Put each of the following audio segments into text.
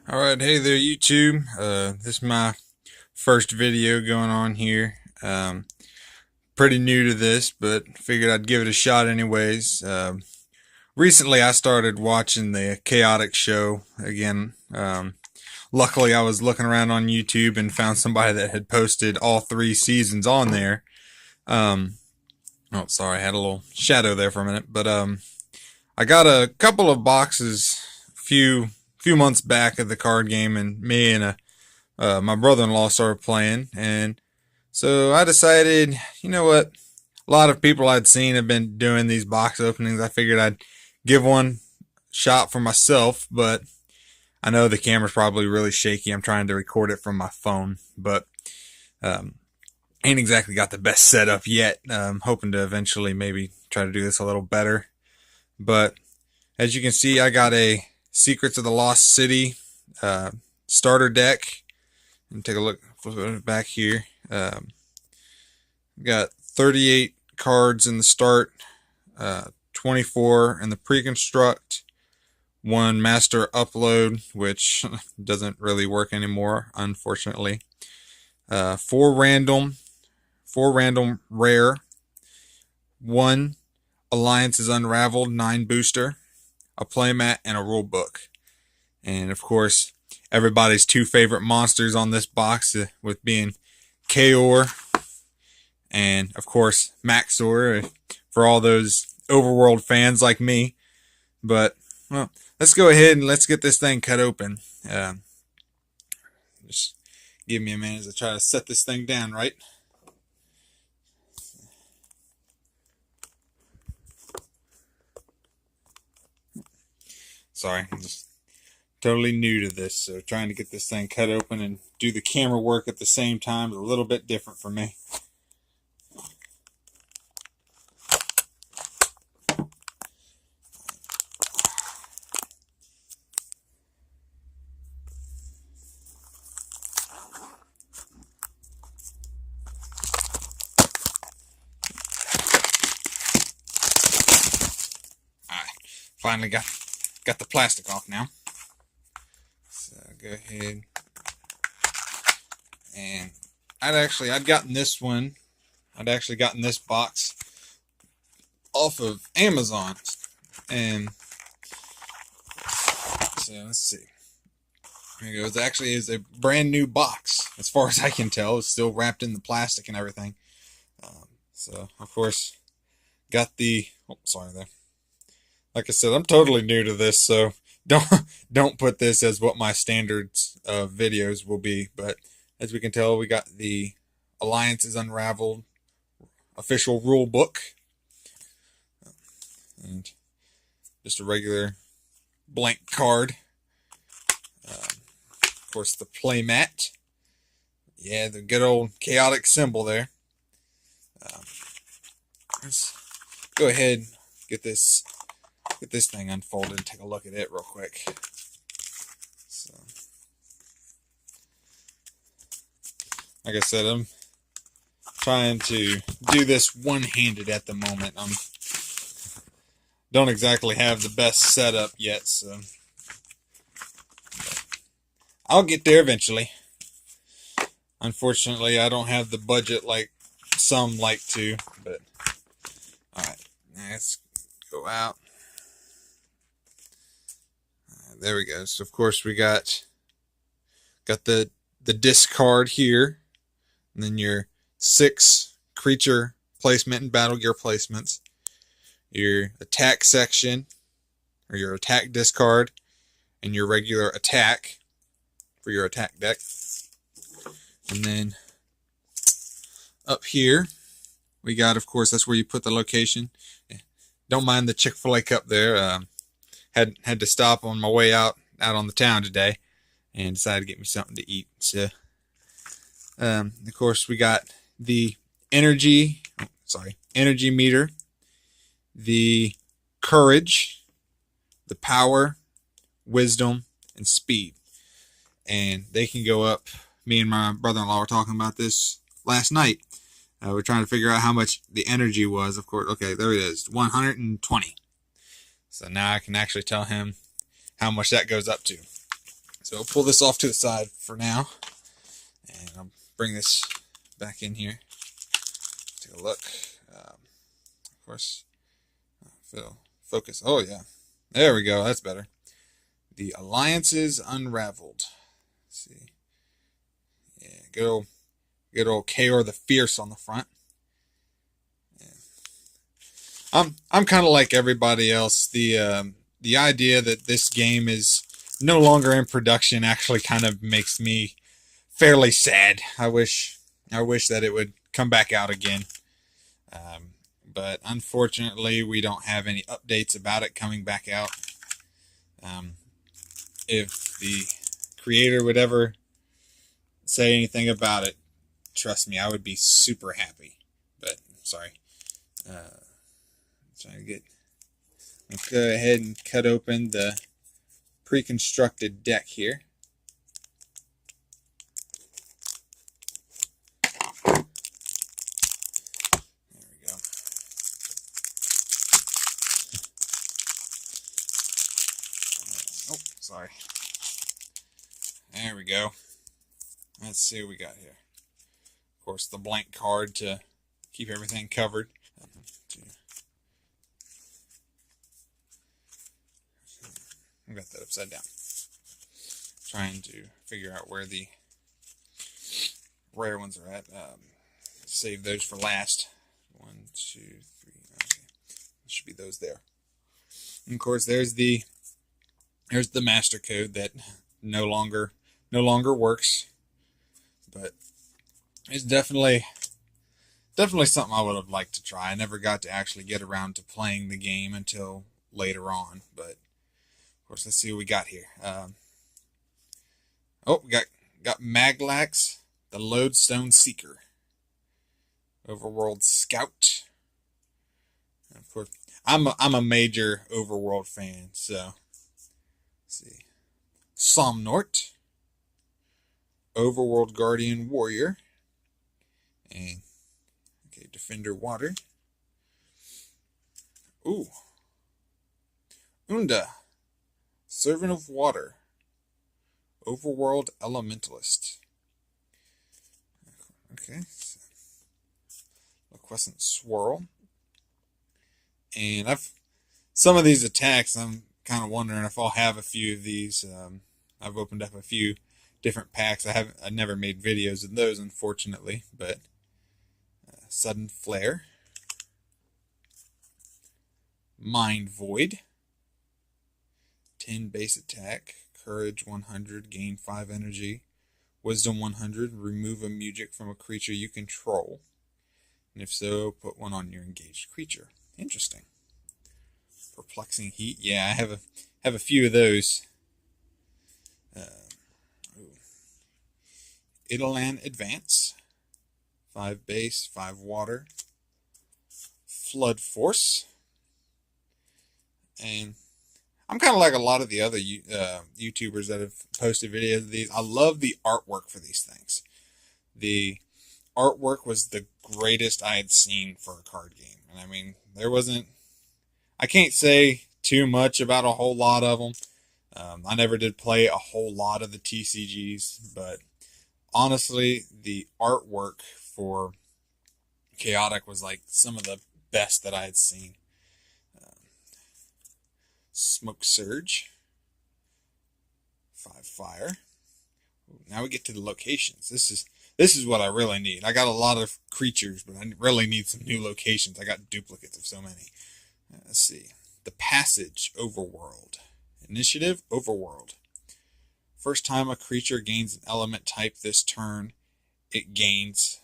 Alright, hey there YouTube. This is my first video going on here. Pretty new to this, but figured I'd give it a shot anyways. Recently I started watching the Chaotic Show again. Luckily I was looking around on YouTube and found somebody that had posted all 3 seasons on there. Oh, sorry, I had a little shadow there for a minute, but I got a couple of boxes, few months back of the card game, and me and my brother-in-law started playing, and so I decided, you know what, a lot of people I'd seen have been doing these box openings. I figured I'd give one shot for myself, but I know the camera's probably really shaky. I'm trying to record it from my phone, but ain't exactly got the best setup yet. Hoping to eventually maybe try to do this a little better, but as you can see, I got a Secrets of the Lost City starter deck. And take a look back here. Got 38 cards in the start, 24 in the pre-construct, 1 master upload, which doesn't really work anymore, unfortunately. 4 random rare, 1 Alliances Unraveled 9 booster, a playmat, and a rule book. And of course, everybody's 2 favorite monsters on this box, with being Kaor and of course Maxor, for all those overworld fans like me. But well, let's go ahead and let's get this thing cut open. Just give me a minute as I try to set this thing down right. Sorry, I'm just totally new to this, so trying to get this thing cut open and do the camera work at the same time is a little bit different for me. Alright, finally got the plastic off now. So go ahead, and I'd gotten this one. I'd actually gotten this box off of Amazon, and so let's see. Here it goes. It actually is a brand new box, as far as I can tell. It's still wrapped in the plastic and everything. So of course, got the. Oh, sorry there. Like I said, I'm totally new to this, so don't put this as what my standards of videos will be. But as we can tell, we got the Alliances Unraveled official rule book, and just a regular blank card. Of course, the playmat. Yeah, the good old chaotic symbol there. Let's go ahead and get this thing unfolded and take a look at it real quick. So, like I said, I'm trying to do this one-handed at the moment. Don't exactly have the best setup yet, so I'll get there eventually. Unfortunately, I don't have the budget like some like to, but alright, let's go out. There we go. So of course we got the discard here, and then your 6 creature placement and battle gear placements, your attack section, or your attack discard, and your regular attack for your attack deck. And then up here we got, of course, that's where you put the location. Don't mind the Chick-fil-A cup there. Had to stop on my way out on the town today, and decided to get me something to eat. So, of course, we got the energy meter, the courage, the power, wisdom, and speed, and they can go up. Me and my brother-in-law were talking about this last night. We're trying to figure out how much the energy was. Of course, okay, there it is, 120. So now I can actually tell him how much that goes up to. So I'll pull this off to the side for now, and I'll bring this back in here. Take a look. Of course, focus. Oh yeah, there we go. That's better. The Alliances Unraveled. Let's see. Yeah, good old Kaor the Fierce on the front. Yeah. I'm kind of like everybody else. The idea that this game is no longer in production actually kind of makes me fairly sad. I wish that it would come back out again. But unfortunately, we don't have any updates about it coming back out. If the creator would ever say anything about it, trust me, I would be super happy. But sorry. Trying to get. Let's go ahead and cut open the pre-constructed deck here. There we go. Oh, sorry. There we go. Let's see what we got here. Of course, the blank card to keep everything covered. I got that upside down. Trying to figure out where the rare ones are at. Save those for last. 1, 2, 3. Okay, should be those there. And of course, there's the master code that no longer works. But it's definitely something I would have liked to try. I never got to actually get around to playing the game until later on, but of course, let's see what we got here. We got Maglax, the Lodestone Seeker, Overworld Scout. And of course, I'm a major Overworld fan, so let's see. Somnort, Overworld Guardian Warrior, and okay, Defender Water. Ooh, Unda, Servant of Water, Overworld Elementalist. Okay, so Liquescent Swirl. And some of these attacks, I'm kind of wondering if I'll have a few of these. I've opened up a few different packs. I never made videos of those, unfortunately, but Sudden Flare, Mind Void, 10 base attack, Courage 100, gain 5 energy, Wisdom 100, remove a Mugic from a creature you control, and if so, put one on your engaged creature. Interesting. Perplexing Heat, yeah, I have a few of those. Idolan Advance, 5 base, 5 water, Flood Force, and I'm kind of like a lot of the other YouTubers that have posted videos of these. I love the artwork for these things. The artwork was the greatest I had seen for a card game. And I mean, I can't say too much about a whole lot of them. I never did play a whole lot of the TCGs, but honestly, the artwork for Chaotic was like some of the best that I had seen. Smoke Surge, 5 fire. Now we get to the locations. This is what I really need. I got a lot of creatures, but I really need some new locations. I got duplicates of so many. Let's see. The Passage, Overworld. Initiative, Overworld. First time a creature gains an element type this turn, it gains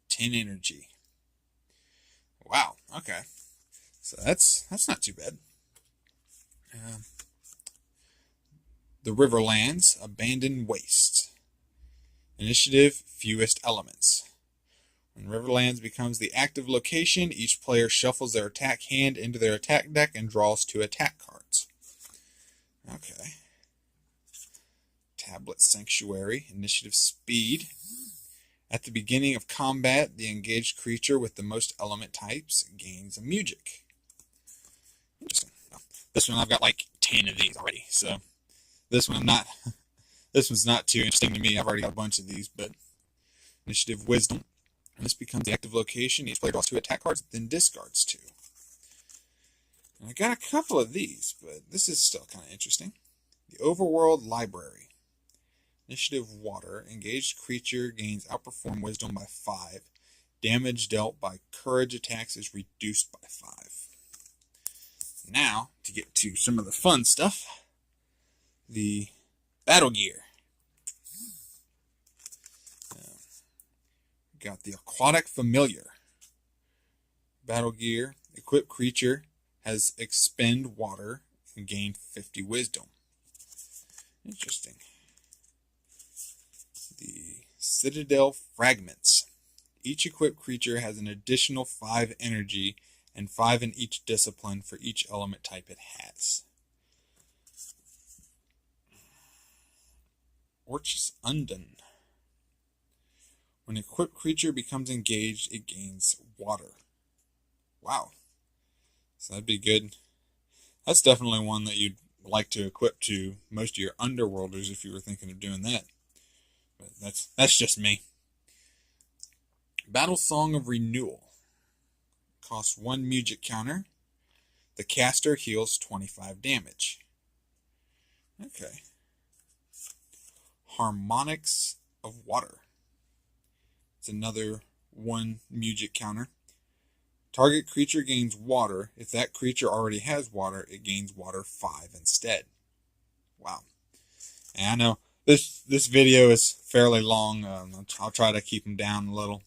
10 energy. Wow. Okay. So that's not too bad. The Riverlands, Abandoned Waste. Initiative, fewest elements. When Riverlands becomes the active location, each player shuffles their attack hand into their attack deck and draws 2 attack cards. Okay. Tablet Sanctuary, initiative speed. At the beginning of combat, the engaged creature with the most element types gains a Mugic. Interesting. This one I've got like 10 of these already, so this one I'm not This one's not too interesting to me. I've already got a bunch of these, but Initiative Wisdom. When this becomes the active location, each player draws 2 attack cards, then discards 2. And I got a couple of these, but this is still kind of interesting. The Overworld Library. Initiative Water. Engaged creature gains Outperform Wisdom by 5. Damage dealt by Courage attacks is reduced by 5. Now, to get to some of the fun stuff, the Battle Gear. Got the Aquatic Familiar. Battle Gear. Equipped creature has Expend Water and gain 50 Wisdom. Interesting. The Citadel Fragments. Each equipped creature has an additional 5 energy and 5 in each discipline for each element type it has. Orchis Undone. When an equipped creature becomes engaged, it gains water. Wow. So that'd be good. That's definitely one that you'd like to equip to most of your Underworlders if you were thinking of doing that. But that's just me. Battle Song of Renewal. Costs 1 Mujik counter. The caster heals 25 damage. Okay. Harmonics of Water. It's another 1 Mujik counter. Target creature gains water. If that creature already has water, it gains water 5 instead. Wow. And I know this video is fairly long. I'll try to keep them down a little,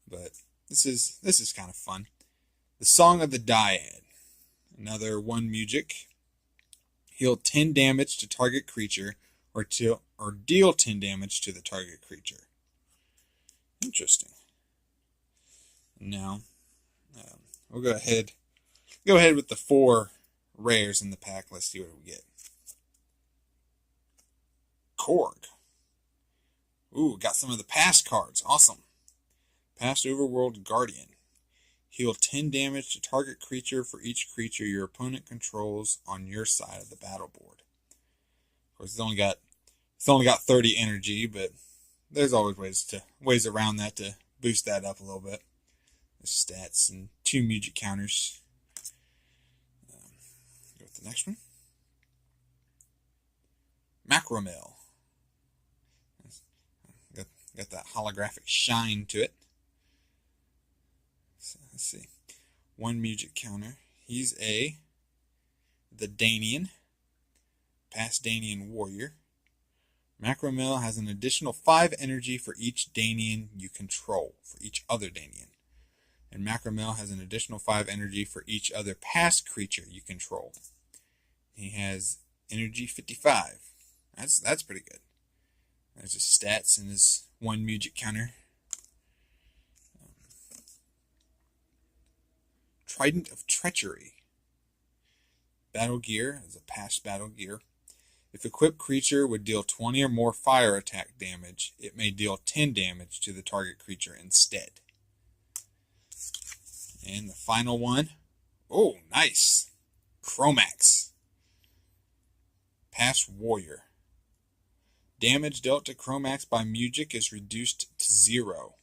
but this is kind of fun. The Song of the Dyad. Another 1 Mujik. Heal 10 damage to target creature, or deal 10 damage to the target creature. Interesting. Now, we'll go ahead with the 4 rares in the pack. Let's see what we get. Korg. Ooh, got some of the past cards. Awesome. Past Overworld Guardian. Heal 10 damage to target creature for each creature your opponent controls on your side of the battle board. Of course, it's only got 30 energy, but there's always ways around that to boost that up a little bit. There's stats and 2 Mujik counters. Go with the next one. Macromill. Got that holographic shine to it. So let's see. 1 Mujik counter. He's the Danian. Past Danian warrior. Macromill has an additional 5 energy for each Danian you control, for each other Danian. And Macromill has an additional 5 energy for each other past creature you control. He has energy 55. That's pretty good. There's his stats and his 1 Mujik counter. Trident of Treachery. Battle Gear is a past Battle Gear. If equipped creature would deal 20 or more fire attack damage, it may deal 10 damage to the target creature instead. And the final one. Oh, nice. Chromax. Past Warrior. Damage dealt to Chromax by Mujik is reduced to 0.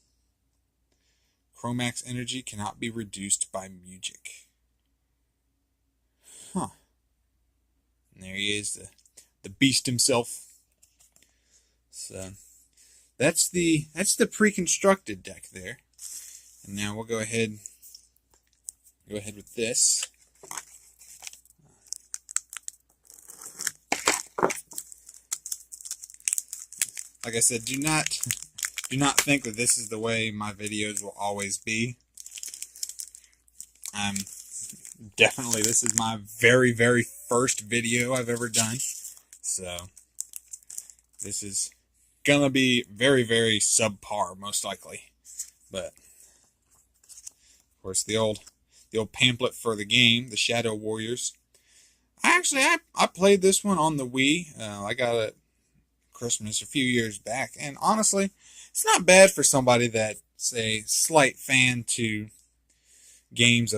Chromax energy cannot be reduced by Mujik. Huh. And there he is, the beast himself. So that's the pre-constructed deck there. And now we'll go ahead with this. Like I said, do not think that this is the way my videos will always be. Definitely, this is my very, very first video I've ever done. So this is gonna be very, very subpar, most likely. But of course, the old pamphlet for the game, the Shadow Warriors. I played this one on the Wii. I got it Christmas a few years back, and honestly, it's not bad for somebody that's a slight fan to games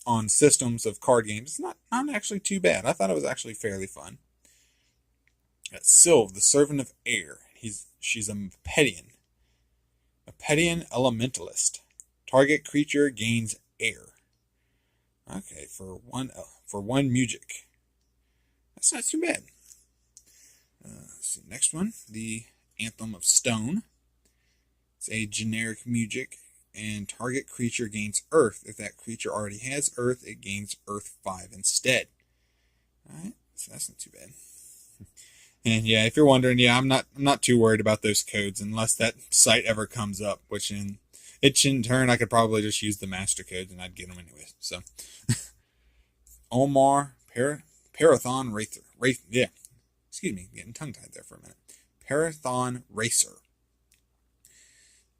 on systems of card games. It's not actually too bad. I thought it was actually fairly fun. Got Sylve, the Servant of Air. She's a Mepedian. Mepedian Elementalist. Target creature gains air. Okay, for one Mujic. That's not too bad. Let's see, next one, the Anthem of Stone. It's a generic Mujic, and target creature gains Earth. If that creature already has Earth, it gains Earth 5 instead. Alright, so that's not too bad. And yeah, if you're wondering, yeah, I'm not too worried about those codes unless that site ever comes up, which in turn I could probably just use the master codes and I'd get them anyway. So Omar Parathon Racer. Yeah. Excuse me, getting tongue tied there for a minute. Parathon Racer.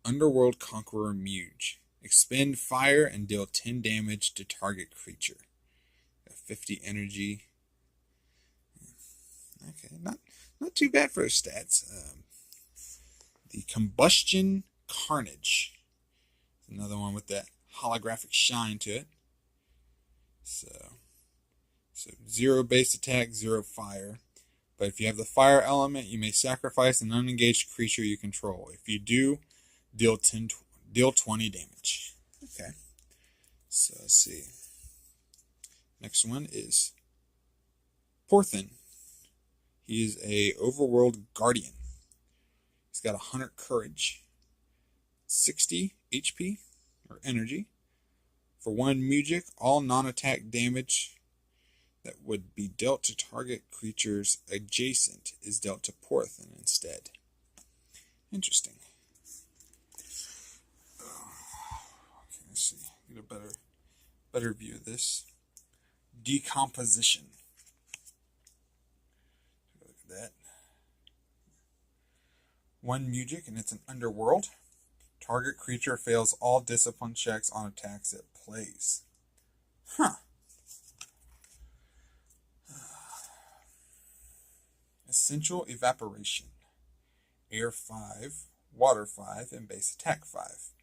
Underworld Conqueror Muge. Expend fire and deal 10 damage to target creature. 50 energy. Okay, not too bad for his stats. The Combustion Carnage. Another one with that holographic shine to it. So 0 base attack, 0 fire. But if you have the fire element, you may sacrifice an unengaged creature you control. If you do, deal 20 damage. Okay. So let's see. Next one is Porthin. He is a overworld guardian. He's got 100 courage, 60 HP or energy. For one Mujic, all non-attack damage that would be dealt to target creatures adjacent is dealt to Porthin instead. Interesting. Okay, let's see. Get a better view of this. Decomposition. Look at that. One Mujic, and it's an underworld. Target creature fails all discipline checks on attacks it plays. Huh. Essential Evaporation. Air 5, Water 5, and Base Attack 5.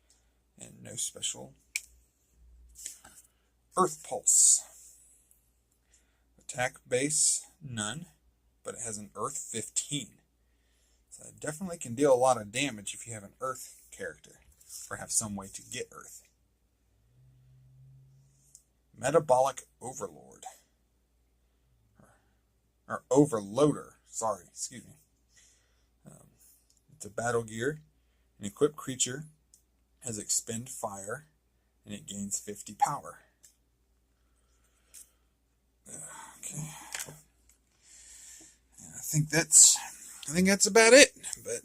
And no special. Earth Pulse. Attack base, none, but it has an Earth 15. So it definitely can deal a lot of damage if you have an Earth character, or have some way to get Earth. Metabolic Overlord. Or Overloader, sorry, excuse me. It's a battle gear. An equipped creature has expend fire, and it gains 50 power. Okay. I think that's about it. But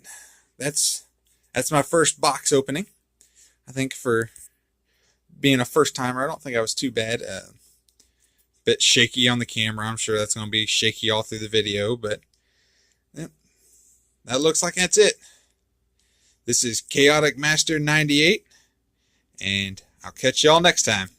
that's my first box opening. I think for being a first timer, I don't think I was too bad. Bit shaky on the camera. I'm sure that's going to be shaky all through the video, but yep, that looks like that's it. This is Chaotic Master 98, and I'll catch y'all next time.